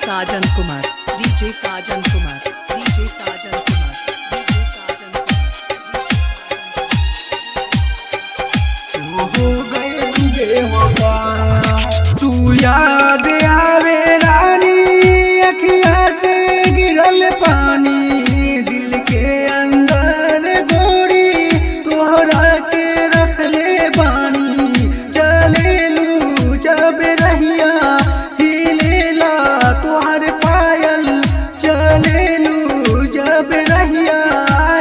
Sajan Kumar, DJ Sajan Kumar, DJ Sajan Kumar, DJ Sajan Kumar. हो गई बेवफा तू याद आवे रानी अखिया से गिरल पानी दिल के अंदर गोरी तोहरा के रख ले बानी चले लू जब रहिया हिलेला तोहर पायल चले लू जब रहिया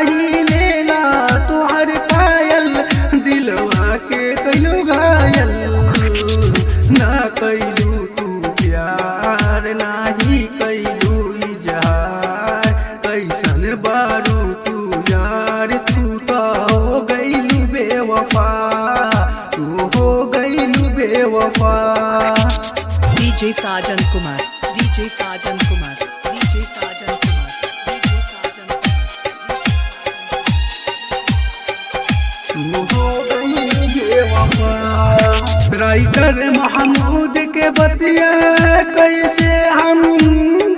हिलेला तोहर पायल दिलवा के कैलू घायल ना कैलू तू प्यार नाही कैलू इजहार कैसन बारू तू यार तू तो हो गईलू बेवफा तू हो गईलू बेवफा DJ Sajan Kumar, DJ Sajan Kumar, DJ Sajan Kumar, DJ Sajan Kumar. हो गई बेवफा राइटर महमूद के बतिया कैसे हम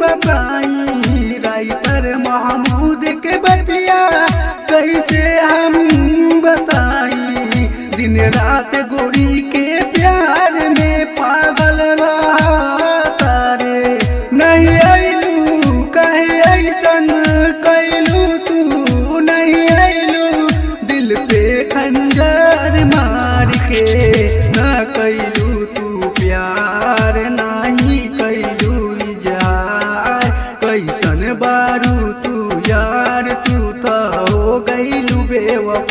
बताई राइटर महमूद के बतिया कैसे हम बताई दिन रात गोरी के प्यार में पागल रहा तारे नहीं आइलू कहे ऐसन कैलू तू नहीं आइलू दिल पे खंजर मार के ना कैलू तू प्यार नाही कैलू इजहार कैसन बारू तू यार तू तो हो गईलू बेवफा।